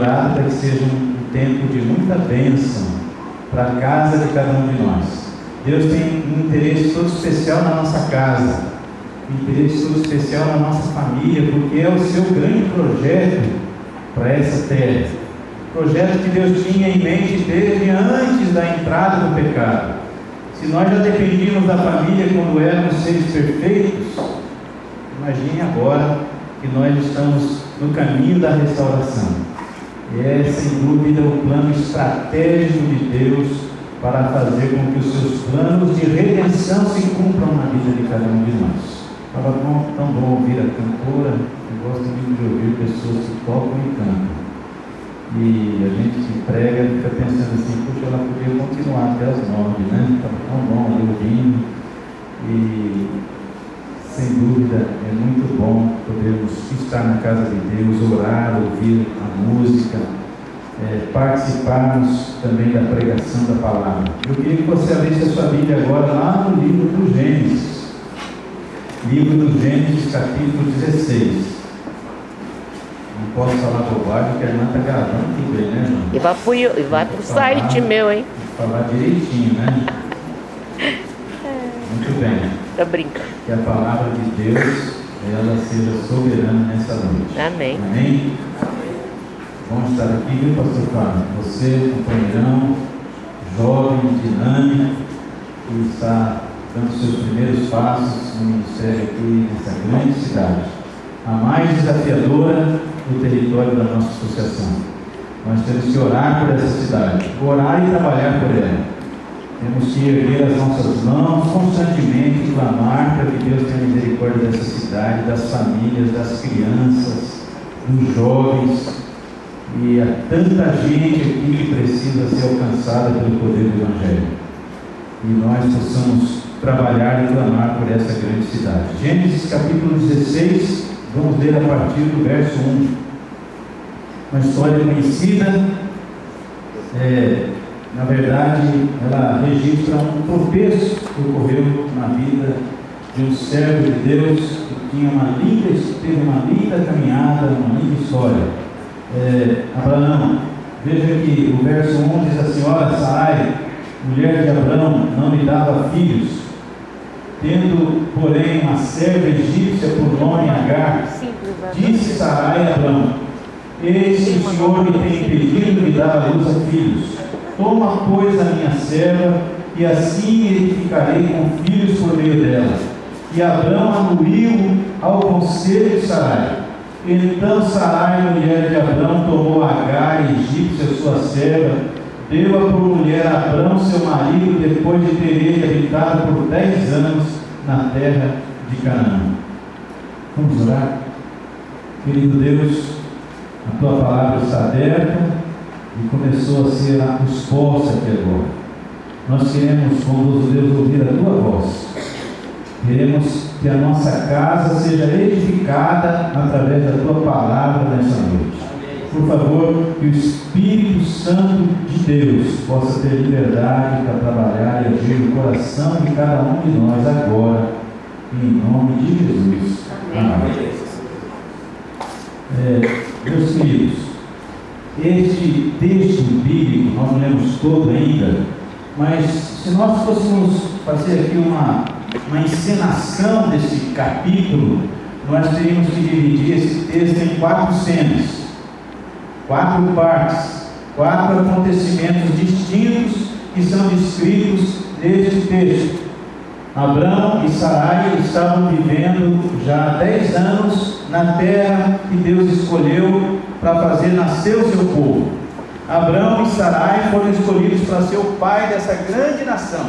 Para que seja um tempo de muita bênção para a casa de cada um de nós. Deus tem um interesse todo especial na nossa casa, um interesse todo especial na nossa família, porque é o seu grande projeto para essa terra. Projeto que Deus tinha em mente desde antes da entrada do pecado. Se nós já dependíamos da família quando éramos seres perfeitos, imagine agora que nós estamos no caminho da restauração. É sem dúvida o plano estratégico de Deus para fazer com que os seus planos de redenção se cumpram na vida de cada um de nós. Estava tão bom ouvir a cantora. Eu gosto muito de ouvir pessoas que tocam e cantam. E a gente que prega fica pensando assim, puxa, ela podia continuar até as 9, né? Estava tão bom ali ouvindo. E sem dúvida é muito bom podermos estar na casa de Deus, orar, ouvir a música, participarmos também da pregação da palavra. Eu queria que você abrisse a sua Bíblia agora lá no livro do Gênesis. Livro do Gênesis, capítulo 16. Não posso falar bobagem, porque a irmã está gravando tudo bem, né, irmã? E vai pro site meu, hein? Falar direitinho, né? Muito bem. Tô brincando. Que a palavra de Deus, ela seja soberana nessa noite. Amém. Amém? Bom estar aqui, viu, pastor Carlos? Você, companheirão, jovem, dinâmico, que está dando seus primeiros passos no ministério aqui nessa grande cidade, a mais desafiadora do território da nossa associação. Nós temos que orar por essa cidade, orar e trabalhar por ela. Temos que erguer as nossas mãos constantemente e clamar para que Deus tenha misericórdia dessa cidade, das famílias, das crianças, dos jovens. E há tanta gente aqui que precisa ser alcançada pelo poder do Evangelho. E nós possamos trabalhar e clamar por essa grande cidade. Gênesis capítulo 16, vamos ler a partir do verso 1. Uma história conhecida. Na verdade, ela registra um tropeço que ocorreu na vida de um servo de Deus que teve uma linda caminhada, uma linda história. Abraão, veja que o verso 1 diz assim: ora, Sarai, mulher de Abraão, não lhe dava filhos, tendo, porém, uma serva egípcia por nome Agar, disse Sarai a Abraão: eis que o Senhor me tem impedido de dar à luz a filhos. Toma, pois, a minha serva, e assim edificarei com filhos por meio dela. E Abraão anuiu ao conselho de Sarai. Então Sarai, mulher de Abraão, tomou Agar, egípcia, sua serva, deu-a por mulher a Abraão, seu marido, depois de ter ele habitado por 10 anos na terra de Canaã. Vamos orar? Querido Deus, a tua palavra está aberta e começou a ser exposta aqui agora. Nós queremos, bondoso Deus, ouvir a tua voz. Queremos que a nossa casa seja edificada através da tua palavra nessa noite. Por favor, que o Espírito Santo de Deus possa ter liberdade para trabalhar e agir no coração de cada um de nós agora, em nome de Jesus. Amém. Meus queridos, este texto bíblico, nós não lemos todo ainda, mas se nós fôssemos fazer aqui uma encenação desse capítulo, nós teríamos que dividir esse texto em 4 cenas, 4 partes, 4 acontecimentos distintos que são descritos neste texto. Abraão e Sarai estavam vivendo já há 10 anos na terra que Deus escolheu para fazer nascer o seu povo. Abraão e Sarai foram escolhidos para ser o pai dessa grande nação,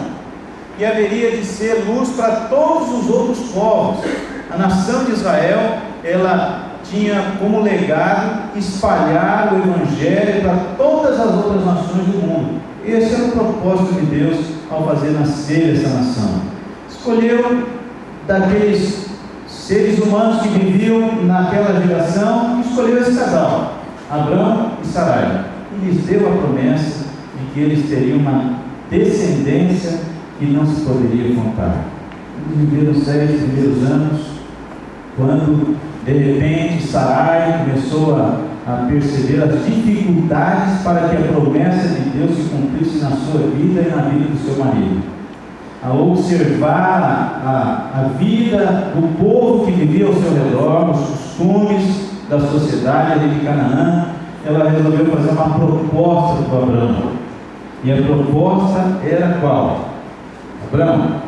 que haveria de ser luz para todos os outros povos. A nação de Israel, ela tinha como legado espalhar o Evangelho para todas as outras nações do mundo. Esse era o propósito de Deus ao fazer nascer essa nação. Escolheu daqueles seres humanos que viviam naquela geração, escolheu esse casal, Abraão e Sarai, e lhes deu a promessa de que eles teriam uma descendência que não se poderia contar. Eles viveram os 10 primeiros anos, quando de repente Sarai começou a a perceber as dificuldades para que a promessa de Deus se cumprisse na sua vida e na vida do seu marido. A observar a vida do povo que vivia ao seu redor, os costumes da sociedade ali de Canaã, ela resolveu fazer uma proposta para Abraão. E a proposta era qual? Abraão,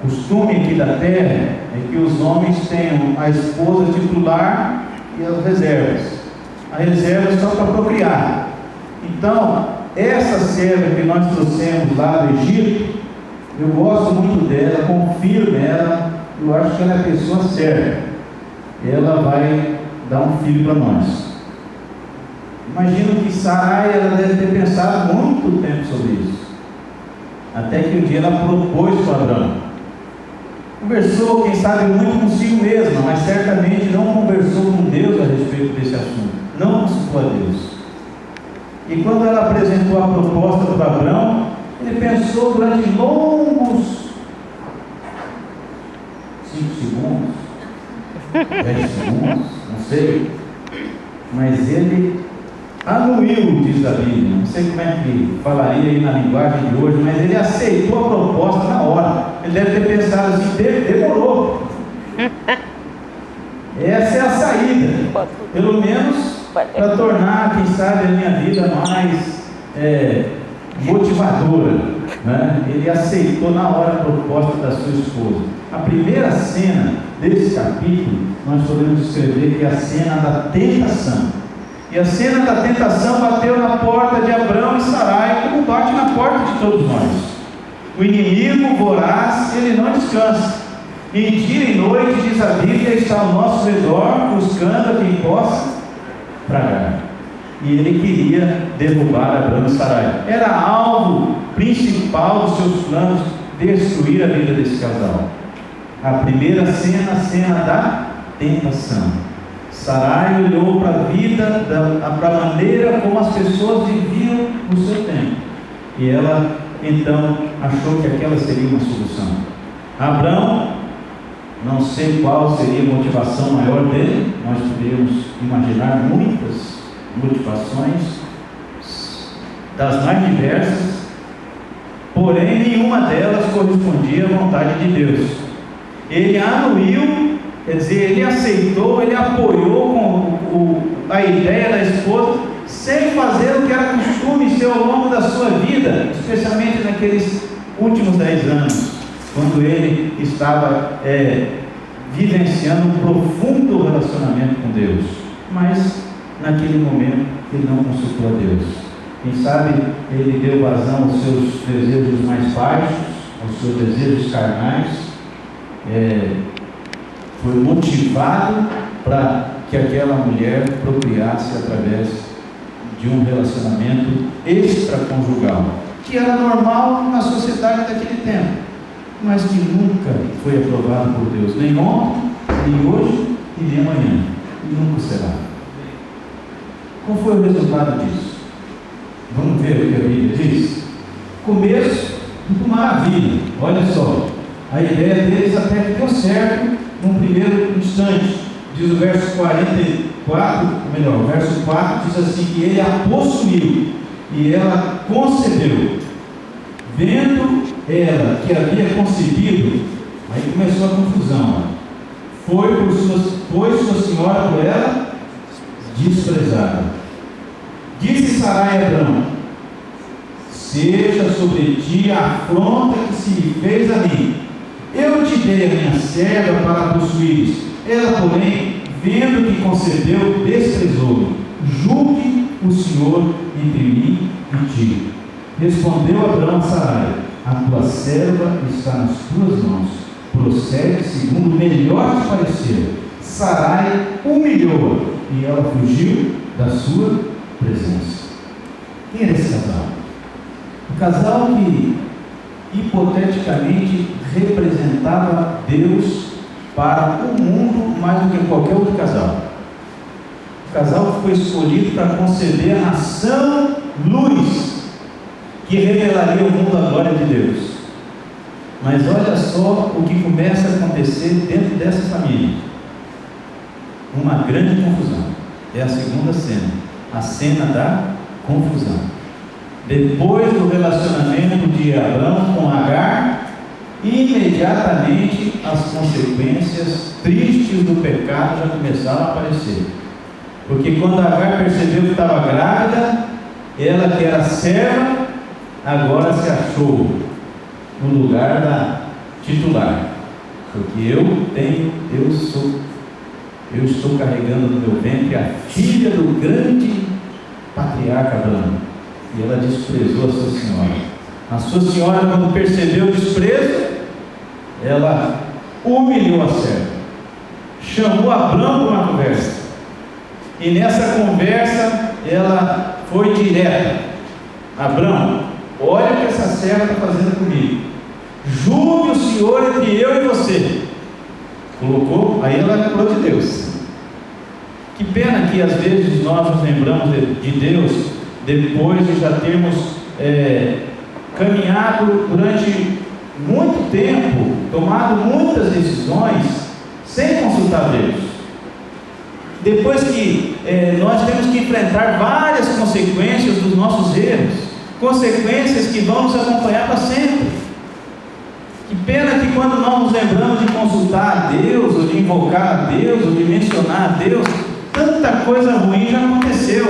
costume aqui da terra é que os homens tenham a esposa titular e as reservas. A reserva é só para procriar. Então, essa serva que nós trouxemos lá do Egito, eu gosto muito dela, confio nela, eu acho que ela é a pessoa certa. Ela vai dar um filho para nós. Imagino que Sarai, ela deve ter pensado muito tempo sobre isso. Até que um dia ela propôs para Abraão. Conversou, quem sabe, muito consigo mesma, mas certamente não conversou com Deus a respeito desse assunto. Não consultou a Deus. E quando ela apresentou a proposta para Abraão, ele pensou durante longos 5 segundos, 10 segundos, não sei, mas ele anuiu, diz a Bíblia, não sei como é que falaria aí na linguagem de hoje, mas ele aceitou a proposta na hora. Ele deve ter pensado assim, demorou. Essa é a saída, pelo menos para tornar, quem sabe, a minha vida mais motivadora, né? Ele aceitou na hora a proposta da sua esposa. A primeira cena desse capítulo, nós podemos escrever que é a cena da tentação. E a cena da tentação bateu na porta de Abraão e Sarai, como bate na porta de todos nós. O inimigo voraz, ele não descansa. Em dia e noite, diz a Bíblia, está ao nosso redor, buscando a quem possa tragar. E ele queria derrubar Abraão e Sarai. Era alvo principal dos seus planos, destruir a vida desse casal. A primeira cena, a cena da tentação. Sarai olhou para a vida, para a maneira como as pessoas viviam no seu tempo. E ela, então, achou que aquela seria uma solução. Abraão, não sei qual seria a motivação maior dele, nós poderíamos imaginar muitas motivações, das mais diversas, porém nenhuma delas correspondia à vontade de Deus. Ele anuiu, quer dizer, ele aceitou, ele apoiou a ideia da esposa, sem fazer o que era costume seu ao longo da sua vida, especialmente naqueles últimos 10 anos, quando ele estava vivenciando um profundo relacionamento com Deus. Mas naquele momento ele não consultou a Deus. Quem sabe ele deu vazão aos seus desejos mais baixos, aos seus desejos carnais, foi motivado para que aquela mulher procriasse através de um relacionamento extraconjugal, que era normal na sociedade daquele tempo, mas que nunca foi aprovado por Deus, nem ontem, nem hoje e nem amanhã, e nunca será. Qual foi o resultado disso? Vamos ver o que a Bíblia diz? Começo, muito maravilha. Olha só, a ideia deles até que deu certo num primeiro instante. Diz o verso 44, melhor, o verso 4 diz assim, que ele a possuiu e ela concebeu. Vendo ela que havia concebido, aí começou a confusão. Foi sua senhora por ela desprezada. Disse Sarai a Abraão: seja sobre ti a afronta que se me fez a mim. Eu te dei a minha serva para possuires. Ela, porém, vendo que concebeu, desprezou. Julgue o Senhor entre mim e ti. Respondeu Abraão a Sarai: a tua serva está nas tuas mãos. Procede segundo o melhor te parecer. Sarai humilhou-a e ela fugiu da sua presença. Quem era esse casal? O casal que hipoteticamente representava Deus para o mundo mais do que qualquer outro casal. O casal que foi escolhido para conceber a nação luz, que revelaria ao mundo a glória de Deus. Mas olha só o que começa a acontecer dentro dessa família. Uma grande confusão. É a segunda cena, a cena da confusão. Depois do relacionamento de Abrão com Agar, imediatamente as consequências tristes do pecado já começaram a aparecer. Porque quando Agar percebeu que estava grávida, ela que era serva, agora se achou no lugar da titular. Porque eu estou carregando no meu ventre a filha do grande patriarca Abraão. E ela desprezou a sua senhora. A sua senhora, quando percebeu o desprezo, ela humilhou a serva, chamou Abraão para uma conversa. E nessa conversa, ela foi direta: Abraão, olha o que essa serva está fazendo comigo. Julgue o Senhor entre eu e você. Colocou, aí ela lembrou de Deus. Que pena que às vezes nós nos lembramos de Deus depois de já termos caminhado durante muito tempo, tomado muitas decisões sem consultar Deus. Depois que nós temos que enfrentar várias consequências dos nossos erros, consequências que vão nos acompanhar para sempre. Que pena que quando nós nos lembramos de consultar a Deus, ou de invocar a Deus, ou de mencionar a Deus, tanta coisa ruim já aconteceu,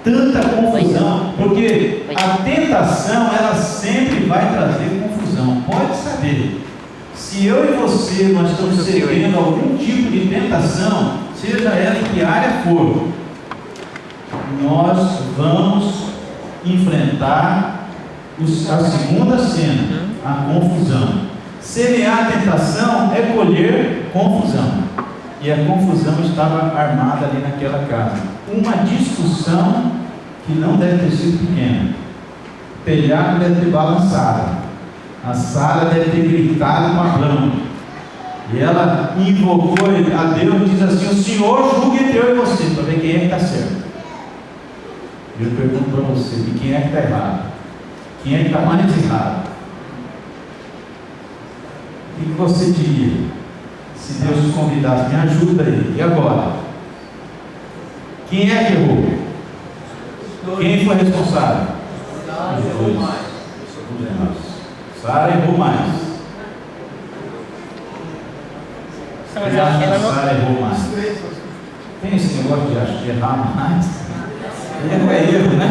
tanta confusão, porque a tentação, ela sempre vai trazer confusão. Pode saber, se eu e você, nós estamos cedendo algum tipo de tentação, seja ela em que área for, nós vamos enfrentar a segunda cena, a confusão. Semear a tentação é colher confusão. E a confusão estava armada ali naquela casa. Uma discussão que não deve ter sido pequena. O telhado deve ter balançado. A Sara deve ter gritado com Abrão. E ela invocou a Deus e diz assim: o Senhor julgue entre eu e você, para ver quem é que está certo. Eu pergunto para você: de quem é que está errado? Quem é que está mais errado? O que você diria se Deus te convidasse? Me ajuda aí, e agora? Quem é que errou? Quem foi responsável? Os dois. Sara errou mais. Quem acha que Sara errou mais? Tem esse negócio de errar mais? Erro é erro, né?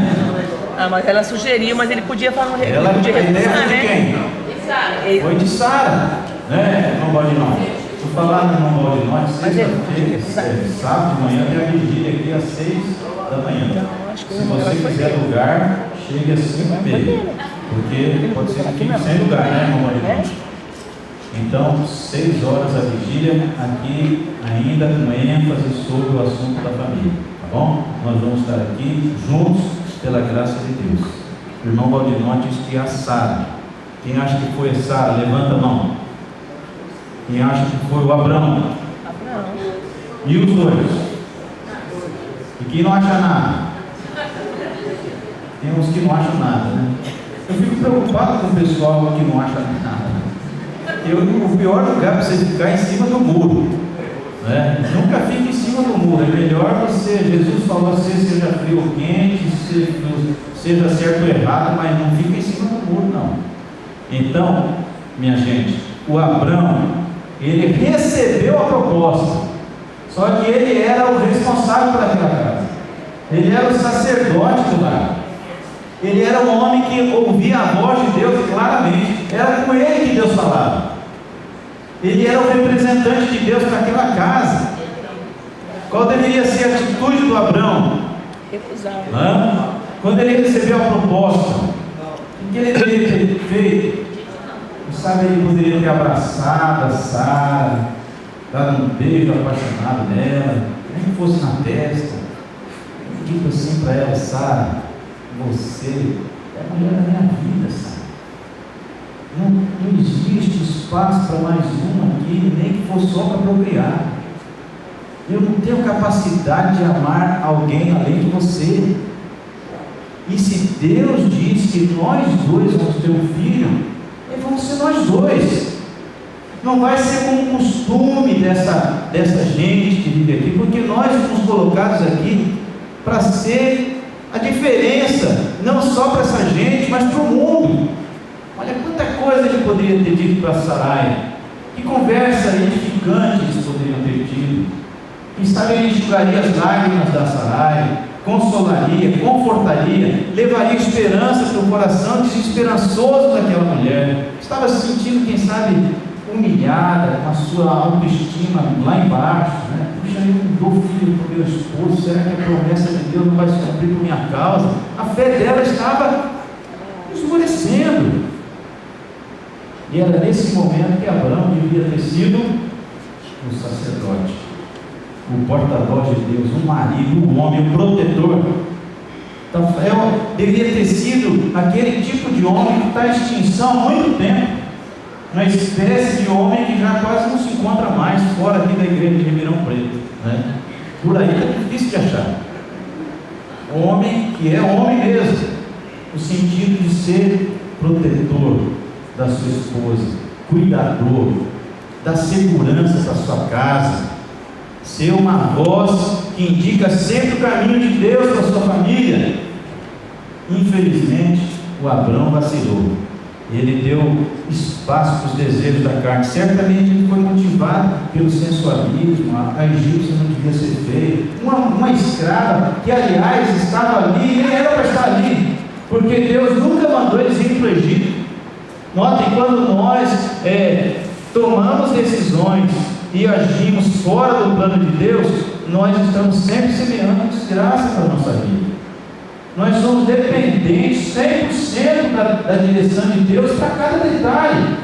Mas ela sugeriu, mas ele podia falar. A ideia foi de quem? Foi de Sara, né? Irmão Baldinói. Vou falar no irmão Baldinói, sexta-feira, sábado de manhã, tem a vigília aqui às 6 da manhã. Se você quiser lugar, chegue às 5h30, porque pode ser que fique sem lugar, né, irmão Baldinói? Então, 6 horas a vigília, aqui ainda com ênfase sobre o assunto da família, tá bom? Nós vamos estar aqui juntos pela graça de Deus. O irmão Baldinói diz que é a Sara. Quem acha que foi a Sara, levanta a mão. Quem acha que foi o Abrão? E os dois? E quem não acha nada? Tem uns que não acham nada, né? Eu fico preocupado com o pessoal que não acha nada. O pior lugar para você ficar é em cima do muro, né? Nunca fique em cima do muro. É melhor você, Jesus falou assim, seja frio ou quente, seja certo ou errado, mas não fica em cima do muro, não. Então, minha gente, o Abrão, ele recebeu a proposta, só que ele era o responsável por aquela casa. Ele era o sacerdote do lar. Ele era um homem que ouvia a voz de Deus claramente. Era com ele que Deus falava. Ele era o representante de Deus para aquela casa. Qual deveria ser a atitude do Abrão? Recusar. Quando ele recebeu a proposta, o que ele deveria ter feito? Sabe, ele poderia ter abraçado a Sara, dado um beijo apaixonado nela, nem que fosse na testa, e dito assim para ela: Sara, você é a mulher da minha vida, Sara. Não existe espaço para mais uma aqui, nem que fosse só para procriar. Eu não tenho capacidade de amar alguém além de você. E se Deus diz que nós dois vamos ter um filho, vamos ser nós dois. Não vai ser como costume dessa gente que vive aqui, porque nós fomos colocados aqui para ser a diferença, não só para essa gente, mas para o mundo. Olha quanta coisa ele poderia ter dito para Sarai, que conversa edificante eles poderiam ter tido. Quem sabe ele enxugaria as lágrimas da Sarai, consolaria, confortaria, levaria esperança para o coração desesperançoso daquela mulher, que estava se sentindo, quem sabe, humilhada, com a sua autoestima lá embaixo, né? Puxa, eu não dou filho para o meu esposo, será que a promessa de Deus não vai se cumprir por minha causa? A fé dela estava esmorecendo. E era nesse momento que Abraão devia ter sido o sacerdote, o porta-voz de Deus, o marido, o homem, o protetor. Rafael deveria ter sido aquele tipo de homem que está em extinção há muito tempo, uma espécie de homem que já quase não se encontra mais fora aqui da igreja de Ribeirão Preto, né? Por aí está difícil de achar. Homem que é homem mesmo, no sentido de ser protetor da sua esposa, cuidador, da segurança da sua casa, ser uma voz que indica sempre o caminho de Deus para a sua família. Infelizmente, o Abrão vacilou. Ele deu espaço para os desejos da carne. Certamente ele foi motivado pelo sensualismo. A egípcia não devia ser feia. Uma escrava que, aliás, estava ali, nem era para estar ali, porque Deus nunca mandou eles ir para o Egito. Notem, quando nós tomamos decisões e agimos fora do plano de Deus, nós estamos sempre semeando desgraça para a nossa vida. Nós somos dependentes 100% da direção de Deus para cada detalhe.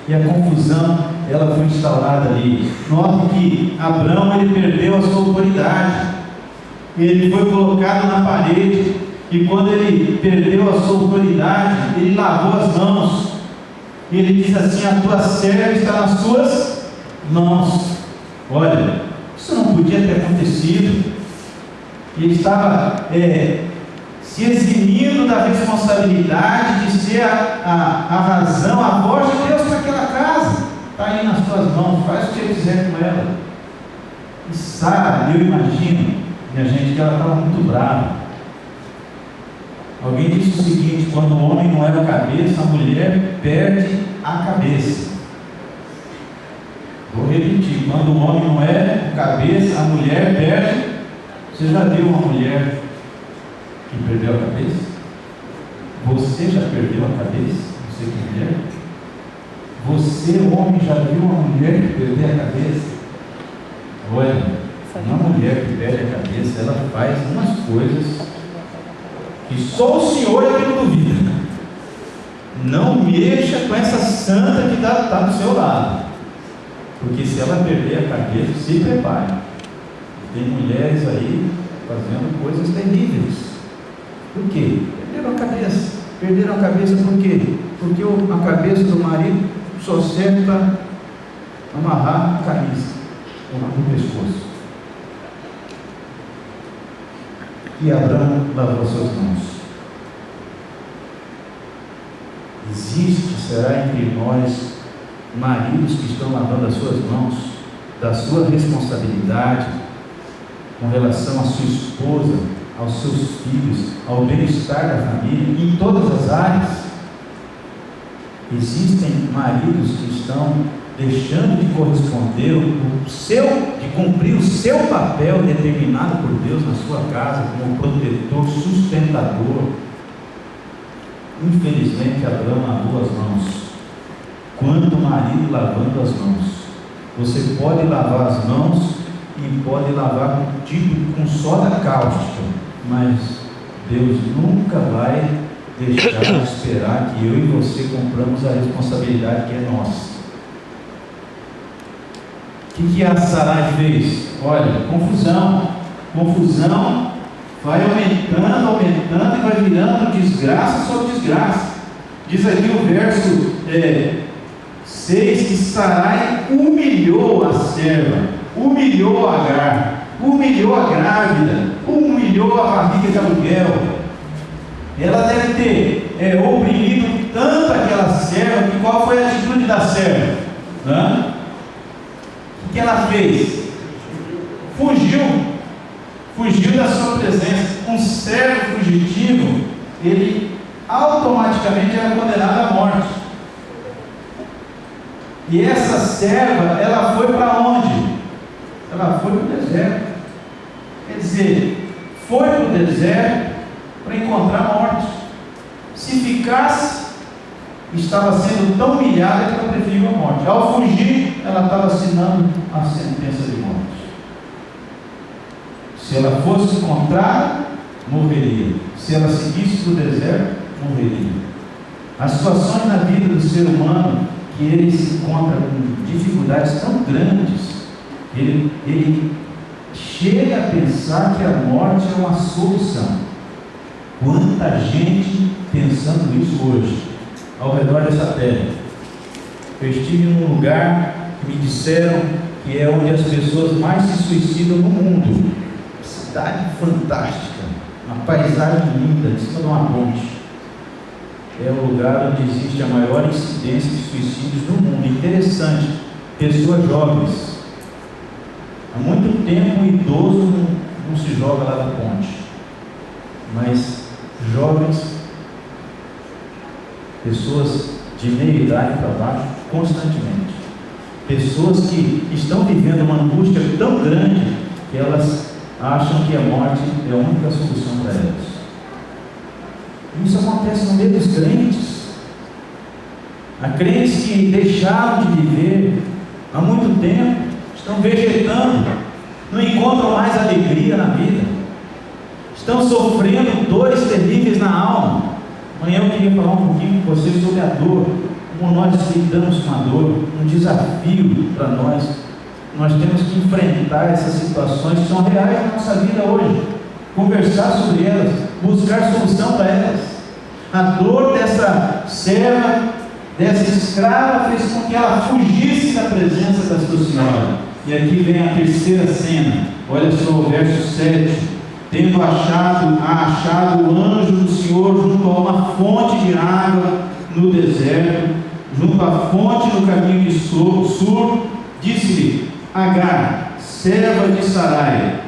E a confusão, ela foi instaurada ali. Note que Abrão, ele perdeu a sua autoridade. Ele foi colocado na parede. E quando ele perdeu a sua autoridade, ele lavou as mãos. E ele diz assim: a tua serva está nas suas mãos. Olha, isso não podia ter acontecido. Ele estava se eximindo da responsabilidade de ser a razão, a voz de Deus para aquela casa. Está aí nas tuas mãos, faz o que você quiser com ela. E Sara, eu imagino, minha gente, que ela estava muito brava. Alguém disse o seguinte: quando o homem não é a cabeça, a mulher perde a cabeça. Vou repetir: quando o homem não é a cabeça, a mulher perde. Você já viu uma mulher que perdeu a cabeça? Você já perdeu a cabeça? Você que é mulher? Você, homem, já viu uma mulher que perdeu a cabeça? Olha, uma mulher que perde a cabeça, ela faz umas coisas que só o Senhor é que não duvida. Não mexa com essa santa que está do seu lado, porque se ela perder a cabeça, se prepare. Tem mulheres aí fazendo coisas terríveis. Por quê? Perderam a cabeça. Perderam a cabeça por quê? Porque a cabeça do marido só serve para amarrar a camisa no pescoço. E Abraão lavou suas mãos. Existe, será entre nós, maridos que estão lavando as suas mãos da sua responsabilidade com relação à sua esposa, aos seus filhos, ao bem-estar da família, em todas as áreas. Existem maridos que estão deixando de corresponder de cumprir o seu papel determinado por Deus na sua casa, como protetor, sustentador. Infelizmente, Abraão lavou as mãos. Quanto marido lavando as mãos. Você pode lavar as mãos e pode lavar com soda cáustica, mas Deus nunca vai deixar de esperar que eu e você cumpramos a responsabilidade que é nossa. O que a Sarai fez? Olha, confusão vai aumentando e vai virando desgraça sobre desgraça. Diz aqui o verso 6 que Sarai humilhou a serva, humilhou a Agar, humilhou a grávida, humilhou a barriga de aluguel. Ela deve ter oprimido tanto aquela serva, que qual foi a atitude da serva? O que ela fez? Fugiu da sua presença. Um servo fugitivo, ele automaticamente era condenado à morte. E essa serva, ela foi para onde? Ela foi para o deserto. Quer dizer, foi para o deserto para encontrar a morte. Se ficasse, estava sendo tão humilhada que ela preferiu a morte. Ao fugir, ela estava assinando a sentença de morte. Se ela fosse encontrada, morreria. Se ela seguisse para o deserto, morreria. As situações na vida do ser humano que ele se encontra com dificuldades tão grandes, ele chega a pensar que a morte é uma solução. Quanta gente pensando isso hoje, ao redor dessa terra. Eu estive num lugar que me disseram que é onde as pessoas mais se suicidam no mundo. Cidade fantástica, uma paisagem linda, em cima de uma ponte. É o lugar onde existe a maior incidência de suicídios no mundo. Interessante, pessoas jovens. Há muito tempo um idoso não se joga lá da ponte, mas jovens, pessoas de meia idade para baixo, constantemente. Pessoas que estão vivendo uma angústia tão grande que elas acham que a morte é a única solução para elas. Isso acontece no meio dos crentes. Há crentes que deixaram de viver há muito tempo, estão vegetando, não encontram mais alegria na vida, estão sofrendo dores terríveis na alma. Amanhã eu queria falar um pouquinho com vocês sobre a dor, como nós lidamos com a dor, um desafio para nós. Nós temos que enfrentar essas situações que são reais na nossa vida hoje, conversar sobre elas, buscar solução para elas. A dor dessa serva, dessa escrava, fez com que ela fugisse da presença da sua senhora. E aqui vem a terceira cena. Olha só o verso 7. Tendo achado o anjo do Senhor junto a uma fonte de água no deserto, junto à fonte no caminho de sul, disse-lhe: Agar, serva de Sarai,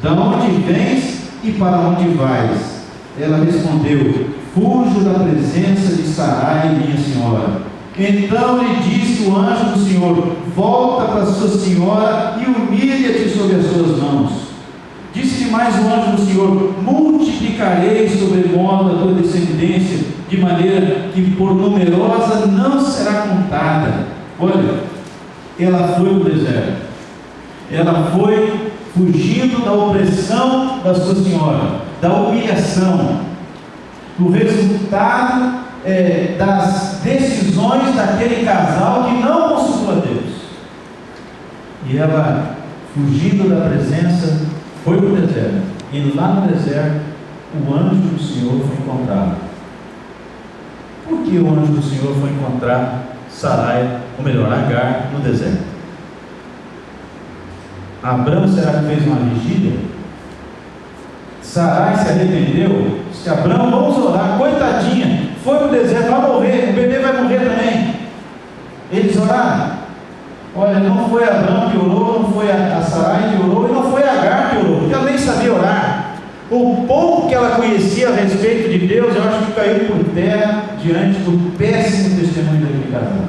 da onde vens e para onde vais? Ela respondeu: Fujo da presença de Sarai, minha senhora. Então lhe disse o anjo do Senhor: Volta para sua senhora e humilha-te sobre as suas mãos. Disse-lhe mais o anjo do Senhor: Multiplicarei sobremodo a tua descendência, de maneira que por numerosa não será contada. Olha, ela foi para o deserto. Ela foi fugindo da opressão da sua senhora, da humilhação, do resultado das decisões daquele casal que não consultou a Deus. E ela, fugindo da presença, foi para o deserto. E lá no deserto, o anjo do Senhor foi encontrado. Por que o anjo do Senhor foi encontrar Sarai, ou melhor, Agar, no deserto? Abraão, será que fez uma vigília? Sarai se arrependeu? Disse: Abraão, vamos orar. Coitadinha, foi para o deserto, vai morrer, o bebê vai morrer também. Eles oraram. Olha, não foi Abraão que orou, não foi a Sarai que orou, e não foi Agar que orou, porque ela nem sabia orar. O pouco que ela conhecia a respeito de Deus, eu acho que caiu por terra diante do péssimo testemunho daquele casal.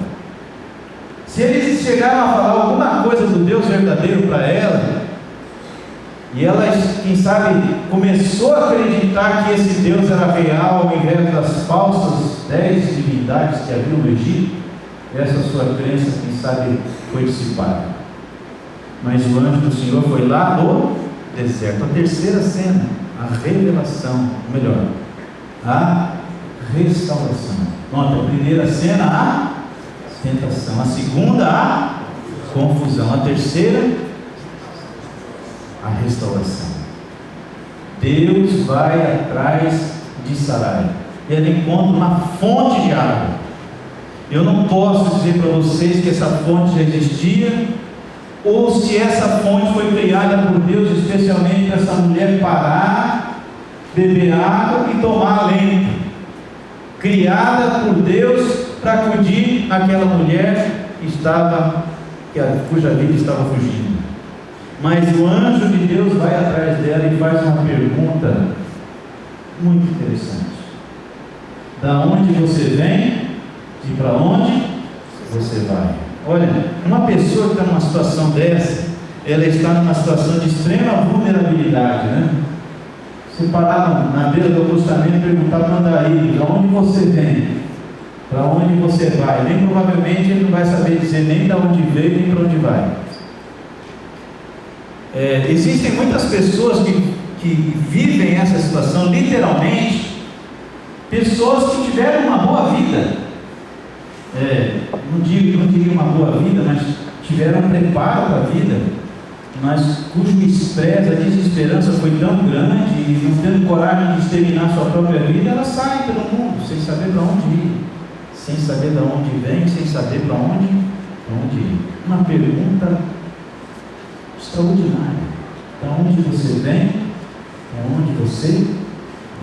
Se eles chegaram a falar alguma coisa do Deus verdadeiro para ela, e ela, quem sabe, começou a acreditar que esse Deus era real ao invés das falsas 10 divindades que havia no Egito, essa sua crença, quem sabe, foi dissipada. Mas o anjo do Senhor foi lá no deserto. A terceira cena, a revelação, melhor, a restauração. Nota, a primeira cena, a tentação. A segunda, a confusão. A terceira, a restauração. Deus vai atrás de Sarai e ela encontra uma fonte de água. Eu não posso dizer para vocês que essa fonte já existia, ou se essa fonte foi criada por Deus especialmente para essa mulher parar, beber água e tomar alento. Criada por Deus para acudir aquela mulher cuja vida estava fugindo. Mas o anjo de Deus vai atrás dela e faz uma pergunta muito interessante: da onde você vem e para onde você vai? Olha, uma pessoa que está numa situação dessa, ela está numa situação de extrema vulnerabilidade, né? Se parar na beira do acostamento e perguntar para o Andaí, de onde você vem, para onde você vai, bem provavelmente ele não vai saber dizer nem de onde veio, nem para onde vai. Existem muitas pessoas que vivem essa situação, literalmente, pessoas que tiveram uma boa vida, não diria uma boa vida, mas tiveram preparo para a vida, mas cujo estresse, a desesperança foi tão grande, e não tendo coragem de exterminar sua própria vida, ela sai pelo mundo, sem saber para onde ir, sem saber de onde vem, sem saber para onde ir. Uma pergunta extraordinária: para onde você vem, para onde você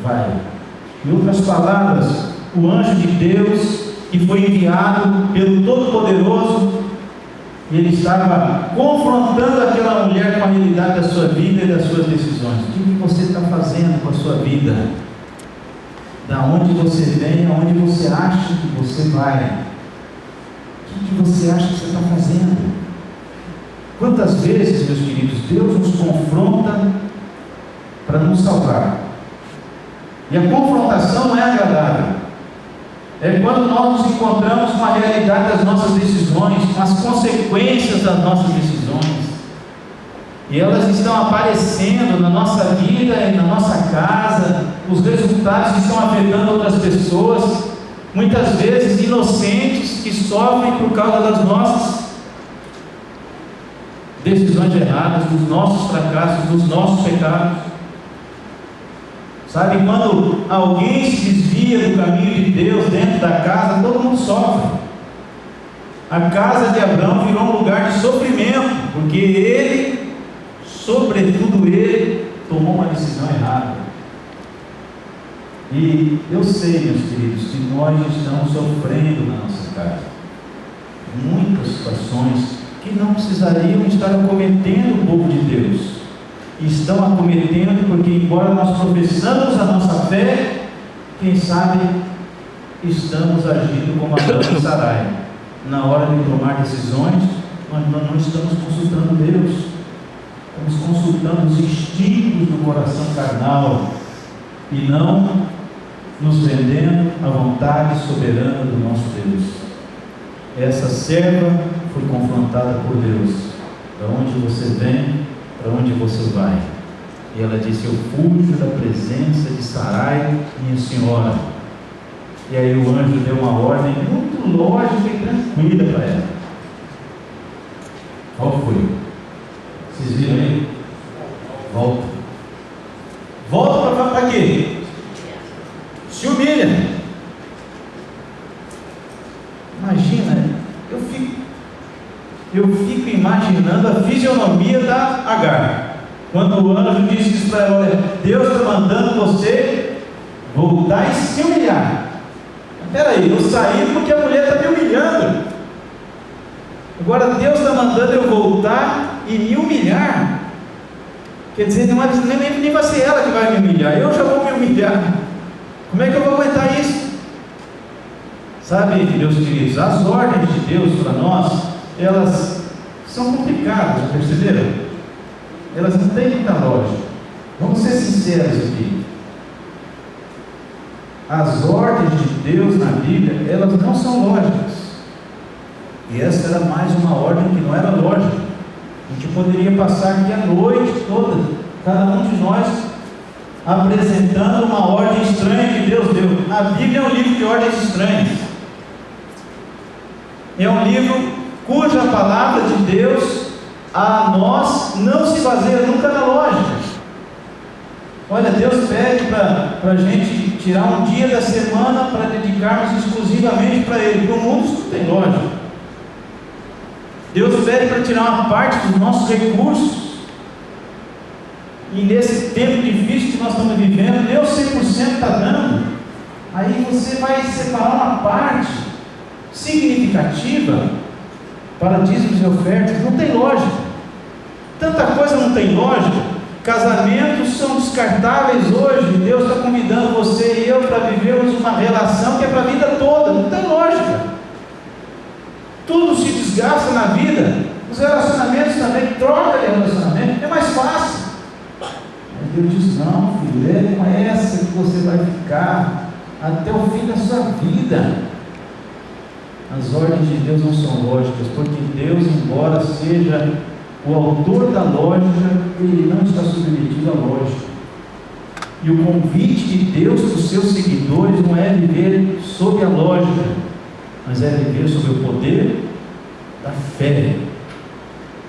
vai? Em outras palavras, o anjo de Deus, que foi enviado pelo Todo-Poderoso, ele estava confrontando aquela mulher com a realidade da sua vida e das suas decisões. O que você está fazendo com a sua vida? Da onde você vem, aonde você acha que você vai? O que você acha que você está fazendo? Quantas vezes, meus queridos, Deus nos confronta para nos salvar? E a confrontação não é agradável. É quando nós nos encontramos com a realidade das nossas decisões, com as consequências das nossas decisões. E elas estão aparecendo na nossa vida e na nossa casa. Os resultados estão afetando outras pessoas, muitas vezes inocentes, que sofrem por causa das nossas decisões erradas, dos nossos fracassos, dos nossos pecados. Sabe, quando alguém se desvia do caminho de Deus dentro da casa, todo mundo sofre. A casa de Abraão virou um lugar de sofrimento, porque ele, sobretudo ele, tomou uma decisão errada. E eu sei, meus queridos, que nós estamos sofrendo na nossa casa muitas situações que não precisariam estar acometendo o povo de Deus. Estão acometendo porque, embora nós professamos a nossa fé, quem sabe estamos agindo como Abraão e Sarai. Na hora de tomar decisões, nós não estamos consultando Deus, estamos consultando os instintos do coração carnal e não nos rendendo à vontade soberana do nosso Deus. Essa serva foi confrontada por Deus: para onde você vem, para onde você vai? E ela disse: eu fujo da presença de Sarai, minha senhora. E aí o anjo deu uma ordem muito lógica e tranquila para ela. Qual foi? Vocês viram aí? Volta para quê? Se humilha. Imagina, eu fico imaginando a fisionomia da Agar, quando o anjo disse isso para ela: olha, Deus está mandando você voltar e se humilhar. Espera aí, eu saí porque a mulher está me humilhando, agora Deus está mandando eu voltar e me humilhar. Quer dizer, nem vai ser ela que vai me humilhar, eu já vou me humilhar. Como é que eu vou aguentar isso? Sabe, meus queridos, as ordens de Deus para nós, elas são complicadas, perceberam? Elas não têm muita lógica. Vamos ser sinceros aqui. As ordens de Deus na Bíblia, elas não são lógicas. E essa era mais uma ordem que não era lógica. A gente poderia passar aqui a noite toda, cada um de nós, apresentando uma ordem estranha que Deus deu. A Bíblia é um livro de ordens estranhas. É um livro cuja palavra de Deus a nós não se baseia nunca na lógica. Olha, Deus pede para a gente tirar um dia da semana para dedicarmos exclusivamente para Ele. Para o mundo isso não tem lógica. Deus pede para tirar uma parte dos nossos recursos. E nesse tempo difícil que nós estamos vivendo, Deus 100% está dando. Aí você vai separar uma parte significativa para dízimos e ofertas. Não tem lógica. Tanta coisa não tem lógica. Casamentos são descartáveis hoje. Deus está convidando você e eu para vivermos uma relação que é para a vida toda. Não tem lógica. Tudo se desgasta na vida. Os relacionamentos também, troca de relacionamento, é mais fácil. Mas Deus diz: não, filho, é com essa que você vai ficar até o fim da sua vida. As ordens de Deus não são lógicas, porque Deus, embora seja o autor da lógica, Ele não está submetido à lógica. E o convite de Deus para os seus seguidores não é viver sob a lógica, mas é viver sob o poder da fé.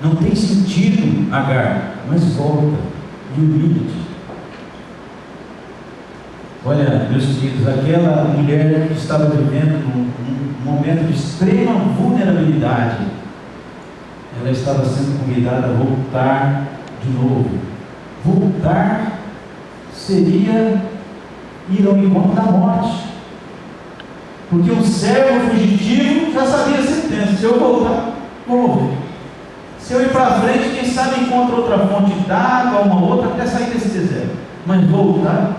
Não tem sentido, Agar, mas volta e humilha-te. Olha, meus queridos, aquela mulher que estava vivendo um momento de extrema vulnerabilidade, ela estava sendo convidada a voltar de novo. Voltar seria ir ao encontro da morte, porque um servo fugitivo já sabia a sentença: se eu voltar, vou morrer. Se eu ir para frente, quem sabe encontra outra fonte d'água, uma outra, até sair desse deserto. Mas voltar.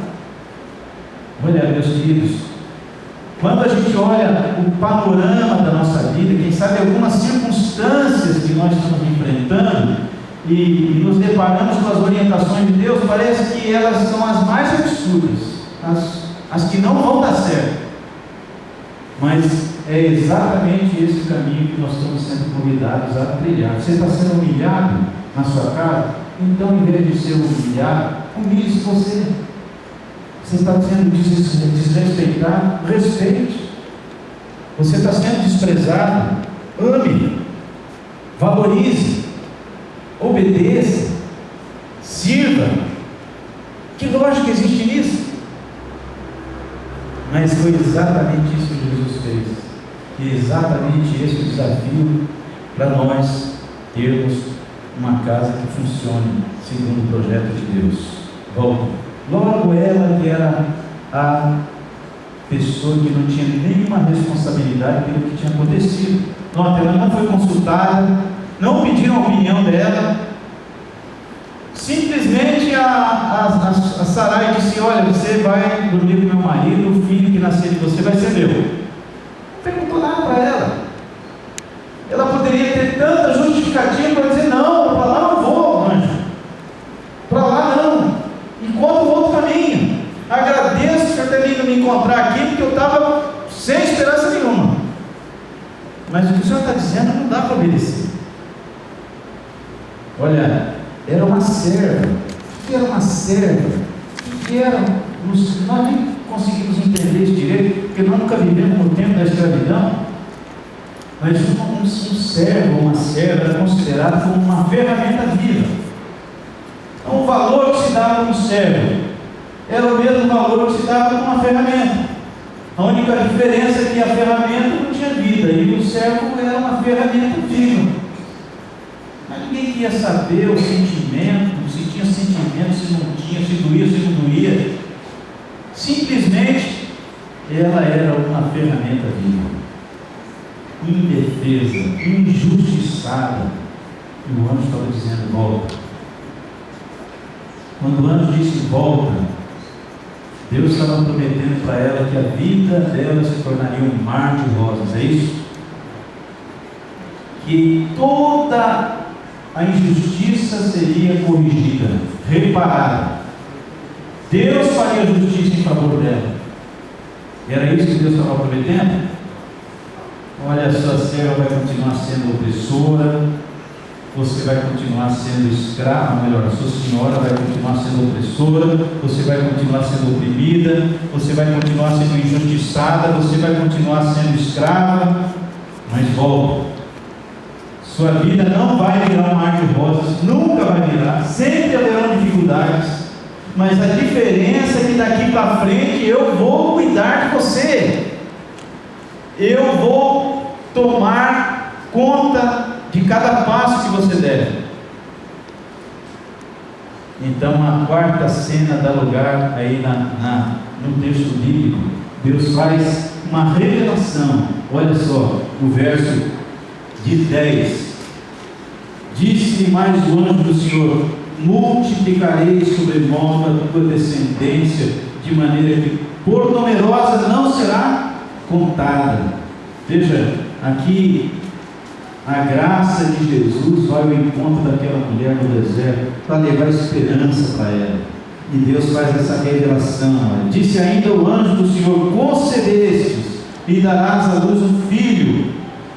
Olha, meus queridos, quando a gente olha o panorama da nossa vida, quem sabe algumas circunstâncias que nós estamos enfrentando e nos deparamos com as orientações de Deus, parece que elas são as mais absurdas, as que não vão dar certo. Mas é exatamente esse caminho que nós estamos sendo convidados a trilhar. Você está sendo humilhado na sua casa? Então, em vez de ser humilhado, humilhe-se você. Você está sendo desrespeitado? Respeite. Você está sendo desprezado? Ame, valorize, obedeça, sirva. Que lógica existe nisso? Mas foi exatamente isso que Jesus fez. E exatamente esse o desafio para nós termos uma casa que funcione segundo o projeto de Deus. Volta. Logo ela, que era a pessoa que não tinha nenhuma responsabilidade pelo que tinha acontecido. Nota, ela não foi consultada, não pediram a opinião dela. Simplesmente a Sarai disse: olha, você vai dormir com meu marido, o filho que nascer de você vai ser meu. Não perguntou nada para ela. Ela poderia ter tanta justificativa para dizer: não, para lá não vou, anjo, para lá não, encontra outro caminho. Agradeço o senhor ter vindo me encontrar aqui, porque eu estava sem esperança nenhuma. Mas o que o senhor está dizendo não dá para obedecer. Olha, era uma serva. O que era uma serva? O que era? Nós nem conseguimos entender isso direito, porque nós nunca vivemos no tempo da escravidão. Mas um servo ou uma serva era considerado como uma ferramenta viva. Então, o valor que se dava no servo era o mesmo valor que se dava com uma ferramenta. A única diferença é que a ferramenta não tinha vida e o servo era uma ferramenta viva. Mas ninguém queria saber o sentimento, se tinha sentimento, se não tinha, se doía, se não doía. Simplesmente ela era uma ferramenta viva, indefesa, injustiçada. E o anjo estava dizendo: volta. Quando o anjo disse volta, Deus estava prometendo para ela que a vida dela se tornaria um mar de rosas. É isso? Que toda a injustiça seria corrigida, reparada. Deus faria justiça em favor dela. E era isso que Deus estava prometendo? Olha, a sua serva vai continuar sendo opressora, você vai continuar sendo escrava, melhor, a sua senhora vai continuar sendo opressora, você vai continuar sendo oprimida, você vai continuar sendo injustiçada, você vai continuar sendo escrava, mas volta. Sua vida não vai virar um mar de rosas, nunca vai virar, sempre haverão dificuldades, mas a diferença é que daqui para frente eu vou cuidar de você, eu vou tomar conta de cada passo que você der. Então a quarta cena dá lugar aí no texto bíblico. Deus faz uma revelação. Olha só, o verso de 10. Disse mais o anjo do Senhor: multiplicarei sobremodo a tua descendência, de maneira que por numerosa não será contada. Veja, aqui a graça de Jesus vai ao encontro daquela mulher no deserto para levar esperança para ela. E Deus faz essa revelação. Disse ainda o anjo do Senhor: concedestes e darás à luz um filho,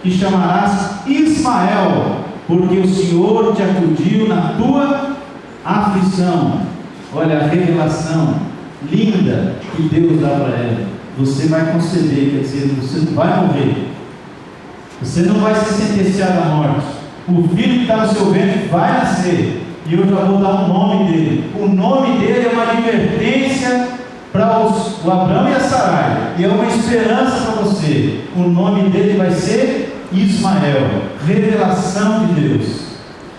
que chamarás Ismael, porque o Senhor te acudiu na tua aflição. Olha a revelação linda que Deus dá para ela. Você vai conceber, quer dizer, você não vai morrer, você não vai ser sentenciado à morte. O filho que está no seu ventre vai nascer, e eu já vou dar o nome dele. O nome dele é uma advertência para o Abraão e a Sarai, e é uma esperança para você. O nome dele vai ser Ismael, revelação de Deus,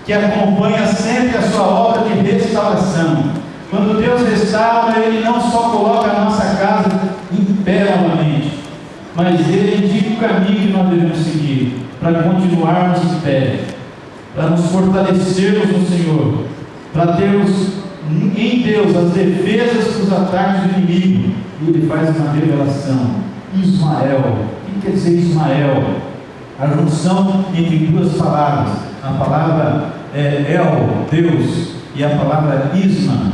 que acompanha sempre a sua obra de restauração. Quando Deus restaura, Ele não só coloca a nossa casa em pé novamente, mas Ele indica o caminho que nós devemos seguir para continuarmos em pé, para nos fortalecermos no Senhor, para termos em Deus as defesas dos ataques do inimigo. E Ele faz uma revelação: Ismael. O que quer dizer Ismael? A junção entre duas palavras. A palavra El, Deus, e a palavra Isma,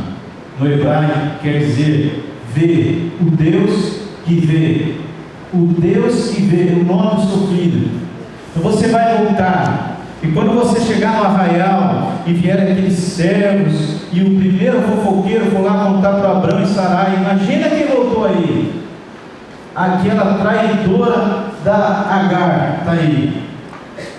no hebraico, quer dizer ver. O Deus que vê. O Deus que vê. O nome do seu filho. Então você vai voltar, e quando você chegar no arraial e vier aqueles servos, e o primeiro fofoqueiro for lá contar para Abraão e Sarai, imagina quem voltou aí. Aquela traidora da Agar está aí,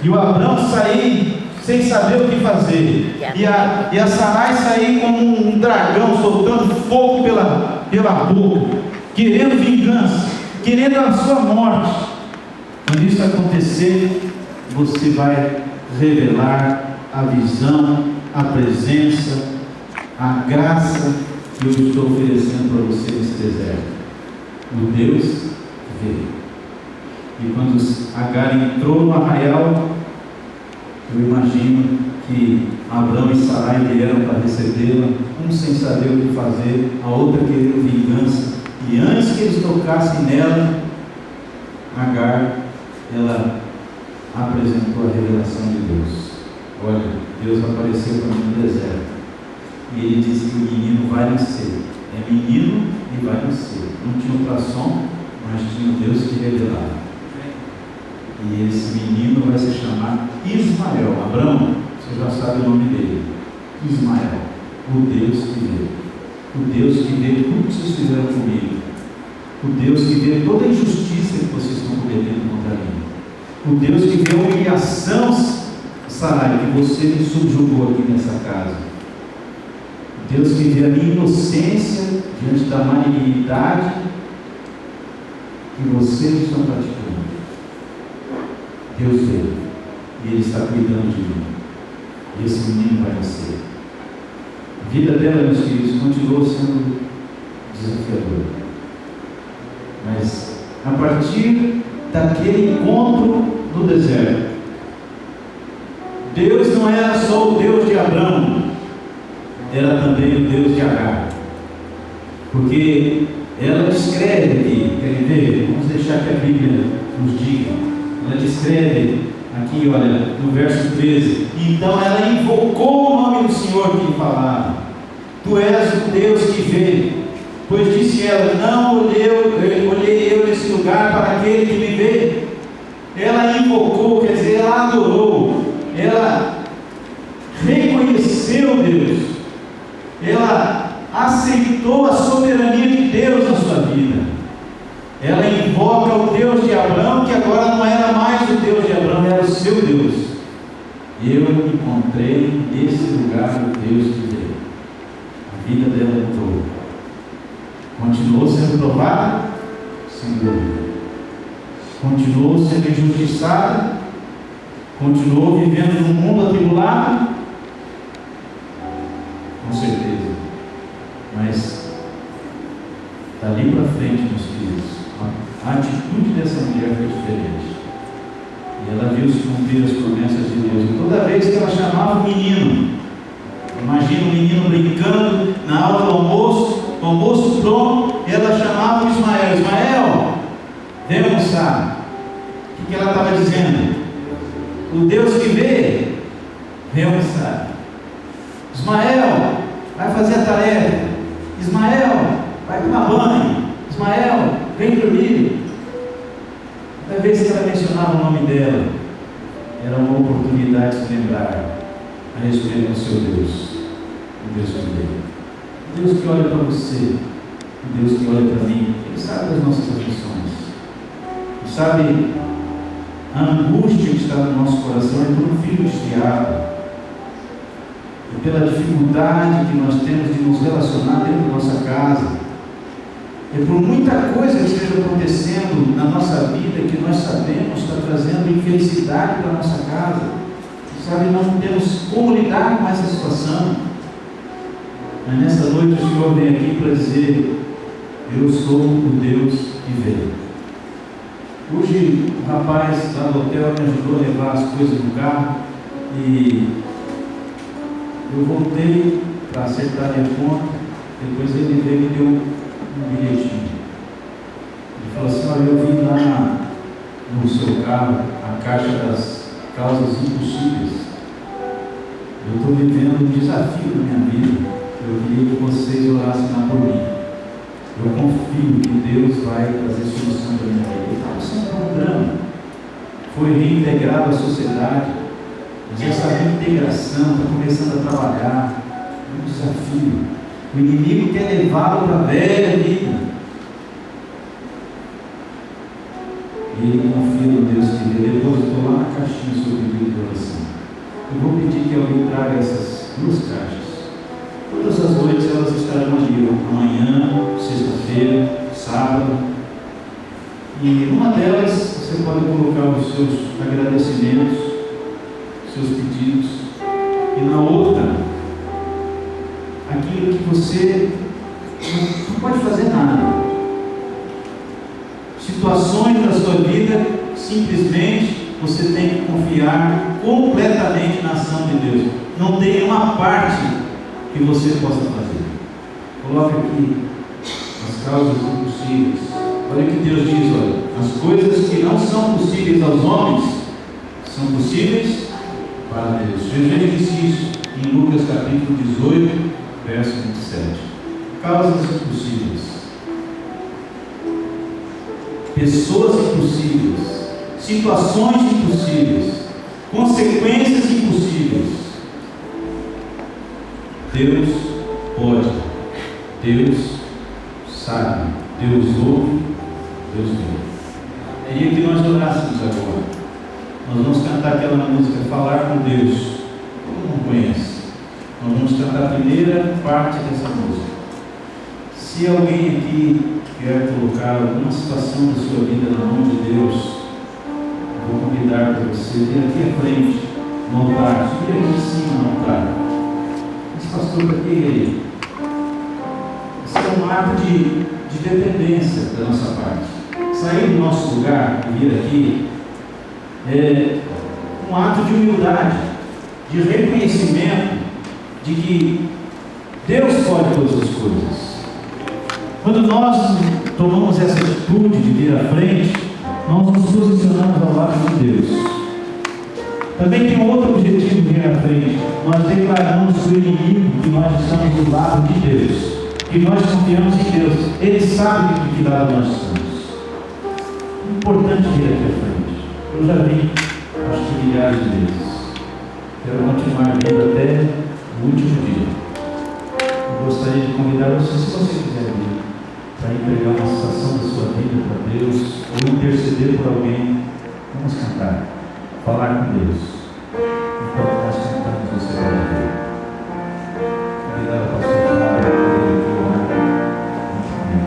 e o Abraão sair sem saber o que fazer, e a Sarai sair como um dragão, soltando fogo pela boca, querendo vingança, querendo a sua morte. Quando isso acontecer, você vai revelar a visão, a presença, a graça que eu estou oferecendo para você nesse deserto. O Deus veio. E quando Agar entrou no arraial, eu imagino que Abraão e Sarai vieram para recebê-la, um sem saber o que fazer, a outra querendo vingança. E antes que eles tocassem nela, Agar, ela apresentou a revelação de Deus. Olha, Deus apareceu para mim no deserto, e Ele disse que o menino vai nascer. É menino e vai nascer. Não tinha ultrassom, mas tinha Deus que revelava. E esse menino vai se chamar Ismael. Abraão, você já sabe o nome dele. Ismael, o Deus que vê. O Deus que vê tudo que vocês fizeram comigo. O Deus que vê toda a injustiça que vocês estão cometendo contra mim. O Deus que vê a humilhação, Sarai, que você me subjugou aqui nessa casa. Deus que vê a minha inocência diante da malignidade que vocês estão praticando. Deus vê, e Ele está cuidando de mim. E esse menino vai nascer. A vida dela, meus queridos, continuou sendo desafiadora. Mas a partir daquele encontro no deserto, Deus não era só o Deus de Abraão, era também o Deus de Agar. Porque ela descreve aqui, querem ver? Vamos deixar que a Bíblia nos diga. Ela descreve aqui, olha, no verso 13: então ela invocou o nome do Senhor que lhe falava: tu és o Deus que vê. Pois disse ela: não olhei eu nesse lugar para aquele que me vê. Ela invocou, quer dizer, ela adorou, ela reconheceu Deus, ela aceitou a soberania de Deus na sua vida. Ela invoca o Deus de Abraão, que agora não era mais o Deus de Abraão, era o seu Deus. Eu encontrei nesse lugar o Deus que vê. A vida dela mudou. Continuou sendo provada? Sem dúvida. Continuou sendo injustiçada? Continuou vivendo num mundo atribulado? Com certeza. Mas dali para frente, meus filhos, a atitude dessa mulher foi diferente. E ela viu se cumprir as promessas de Deus. E toda vez que ela chamava o menino, imagina o menino brincando na hora do almoço, o almoço pronto, ela chamava o Ismael: Ismael, vem almoçar. O que ela estava dizendo? O Deus que vê, vem almoçar. Ismael, vai fazer a tarefa. Ismael, vai tomar banho. Ismael, vem dormir. Cada vez que ela mencionava o nome dela, era uma oportunidade de se lembrar a respeito do seu Deus, o Deus que vê, o Deus que olha para você, o Deus que olha para mim. Ele sabe das nossas aflições, ele sabe a angústia que está no nosso coração, é por um filho desviado, e pela dificuldade que nós temos de nos relacionar dentro da nossa casa, é por muita coisa que esteja acontecendo na nossa vida que nós sabemos está trazendo infelicidade para a nossa casa. Sabe, não temos como lidar com essa situação. Mas nessa noite o Senhor vem aqui para dizer: eu sou o Deus que vê. Hoje o rapaz lá do hotel me ajudou a levar as coisas no carro e eu voltei para acertar minha conta. Depois ele veio e me deu um bilhetinho. Ele falou assim: olha, eu vi lá no seu carro a caixa das causas impossíveis. Eu estou vivendo um desafio na minha vida. Eu queria que vocês orassem lá por mim. Eu confio que Deus vai trazer solução para a minha vida. Ele estava passando por um drama. Foi reintegrado à sociedade. Mas essa reintegração está começando a trabalhar. É um desafio. O inimigo quer levá-lo para a velha vida. E ele confia no Deus que vê. Depois eu estou lá na caixinha sobre o pedido de oração. Eu vou pedir que alguém traga essas duas caixas. Todas as noites elas estarão ali, amanhã, sexta-feira, sábado. E numa delas você pode colocar os seus agradecimentos, seus pedidos. E na outra, aquilo que você não pode fazer nada. Situações da sua vida, simplesmente você tem que confiar completamente na ação de Deus. Não tem uma parte que você possa fazer. Coloque aqui as causas impossíveis. Olha o que Deus diz: olha, as coisas que não são possíveis aos homens são possíveis para Deus. Jesus disse isso em Lucas capítulo 18, verso 27. Causas impossíveis, pessoas impossíveis, situações impossíveis, consequências impossíveis. Deus pode, Deus sabe, Deus ouve, Deus vê. Queria que nós orássemos agora. Nós vamos cantar aquela música Falar com Deus. Todo mundo conhece. Nós vamos cantar a primeira parte dessa música. Se alguém aqui quer colocar alguma situação da sua vida na mão de Deus, eu vou convidar para você vir aqui à frente, no altar, subir aqui em cima no altar. Esse pastor para que ele? Isso é um ato de dependência da nossa parte. Sair do nosso lugar e vir aqui é um ato de humildade, de reconhecimento de que Deus pode todas as coisas. Quando nós tomamos essa atitude de vir à frente, nós nos posicionamos ao lado de Deus. Também tem outro objetivo de vir à frente. Nós declaramos para o inimigo que nós estamos do lado de Deus, que nós confiamos em Deus. Ele sabe de que lado nós estamos. É importante vir aqui à frente. Eu já vim, acho que milhares de vezes. Quero continuar vindo até o último dia. Eu gostaria de convidar você, se você quiser vir, para entregar uma situação da sua vida para Deus, ou interceder por alguém. Vamos cantar, falar com Deus. Enquanto nós cantamos, você vai ver. Convidar o pastor Flávio para ele aqui orar. Muito bem.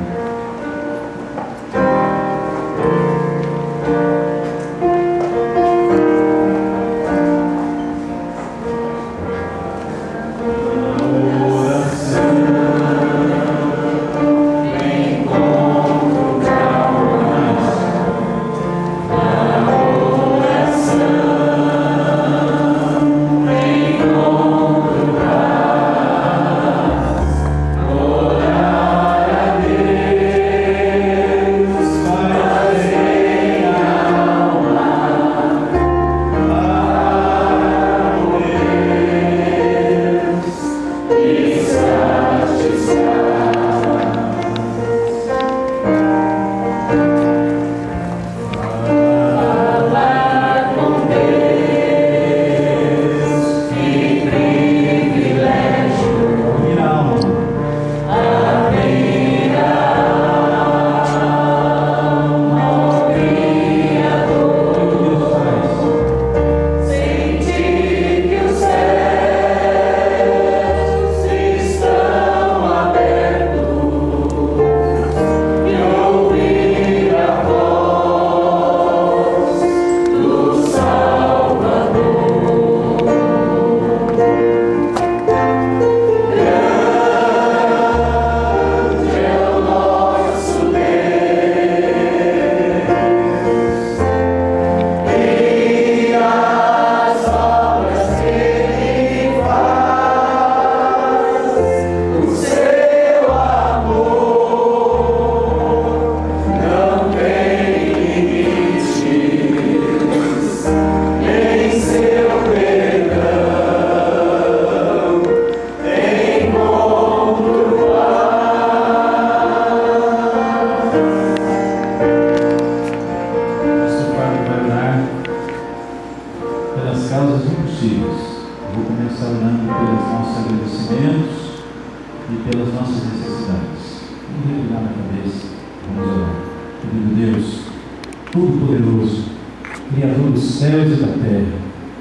nossos agradecimentos e pelas nossas necessidades. Vamos reclinar na cabeça, vamos orar. Querido Deus, Todo-Poderoso, Criador dos céus e da terra,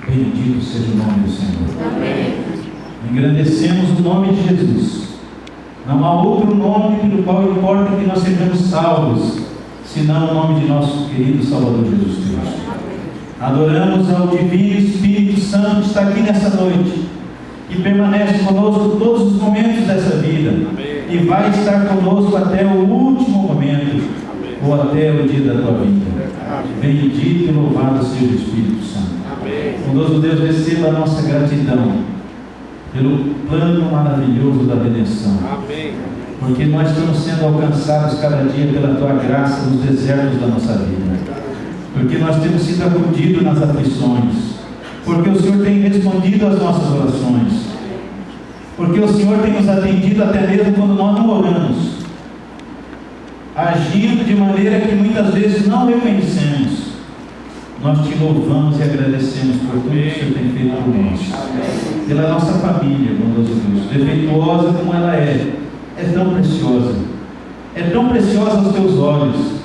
bendito seja o nome do Senhor. Amém. Engrandecemos o nome de Jesus. Não há outro nome pelo qual importa que nós sejamos salvos, senão o nome de nosso querido Salvador Jesus Cristo. Adoramos ao Divino Espírito Santo que está aqui nessa noite, que permanece conosco todos os momentos dessa vida. Amém. E vai estar conosco até o último momento. Amém. Ou até o dia da tua vida. Amém. Bendito e louvado seja o Espírito Santo. Bondoso Deus, receba a nossa gratidão pelo plano maravilhoso da redenção. Amém. Porque nós estamos sendo alcançados cada dia pela tua graça nos desertos da nossa vida. Porque nós temos sido acudidos nas aflições. Porque o Senhor tem respondido às nossas orações. Porque o Senhor tem nos atendido até mesmo quando nós não oramos, agindo de maneira que muitas vezes não reconhecemos. Nós te louvamos e agradecemos por tudo que o Senhor tem feito por nós. Pela nossa família, bondoso Deus, defeituosa como ela é tão preciosa. É tão preciosa aos teus olhos.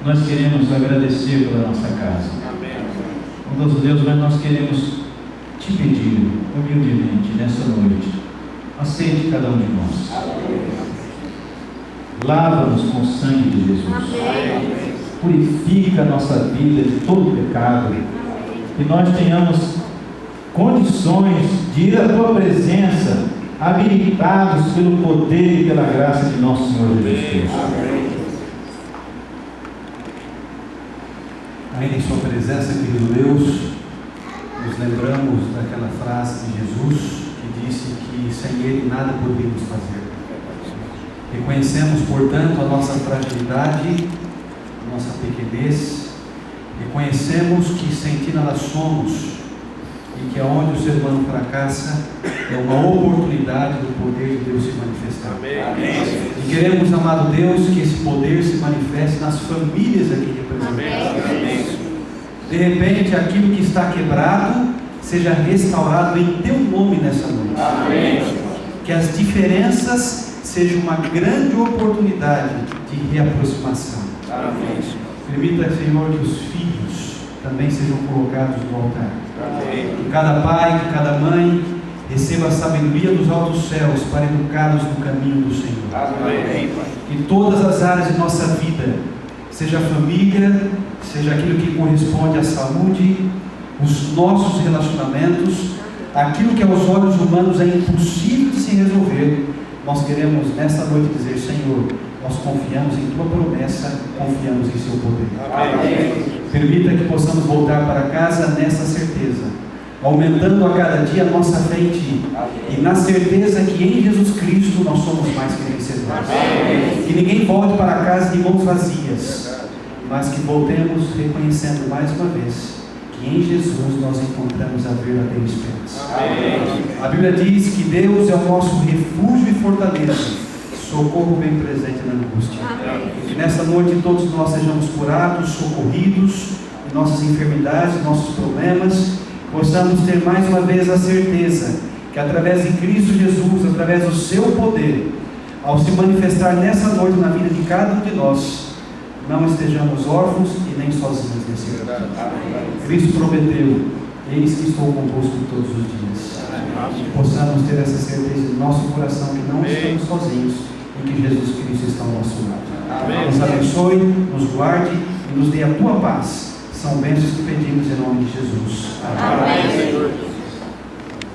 Nós queremos agradecer pela nossa casa. Bondoso Deus, mas nós queremos te pedir, humildemente, nessa noite, aceite cada um de nós. Lava-nos com o sangue de Jesus. Purifica a nossa vida de todo pecado. Que nós tenhamos condições de ir à tua presença, habilitados pelo poder e pela graça de nosso Senhor Jesus Cristo. Ainda em sua presença, querido Deus, nos lembramos daquela frase de Jesus que disse que sem Ele nada poderíamos fazer. Reconhecemos, portanto, a nossa fragilidade, a nossa pequenez. Reconhecemos que sem Ti nada somos e que aonde o ser humano fracassa é uma oportunidade do poder de Deus se manifestar. Amém. E queremos, amado Deus, que esse poder se manifeste nas famílias aqui representadas. De repente, aquilo que está quebrado seja restaurado em Teu nome nessa noite. Amém. Que as diferenças sejam uma grande oportunidade de reaproximação. Amém. Permita, Senhor, que os filhos também sejam colocados no altar. Amém. Que cada pai, que cada mãe receba a sabedoria dos altos céus para educá-los no caminho do Senhor. Amém. Que todas as áreas de nossa vida, seja a família, seja aquilo que corresponde à saúde, os nossos relacionamentos, aquilo que aos olhos humanos é impossível de se resolver, nós queremos nesta noite dizer: Senhor, nós confiamos em Tua promessa, confiamos em Seu poder. Amém. Permita que possamos voltar para casa nessa certeza, aumentando a cada dia a nossa fé em Ti, e na certeza que em Jesus Cristo nós somos mais que vencedores. Amém. Que ninguém volte para casa de mãos vazias, mas que voltemos reconhecendo mais uma vez que em Jesus nós encontramos a verdadeira esperança. Amém. A Bíblia diz que Deus é o nosso refúgio e fortaleza, socorro bem presente na angústia. Amém. E que nessa noite todos nós sejamos curados, socorridos em nossas enfermidades, nossos problemas, possamos ter mais uma vez a certeza que através de Cristo Jesus, através do Seu poder, ao se manifestar nessa noite na vida de cada um de nós, não estejamos órfãos e nem sozinhos nesse mundo. Cristo prometeu: eis que estou convosco todos os dias. Que possamos ter essa certeza em nosso coração que não estamos sozinhos e que Jesus Cristo está ao nosso lado. Nos abençoe, nos guarde e nos dê a Tua paz. São bênçãos que pedimos em nome de Jesus. Amém.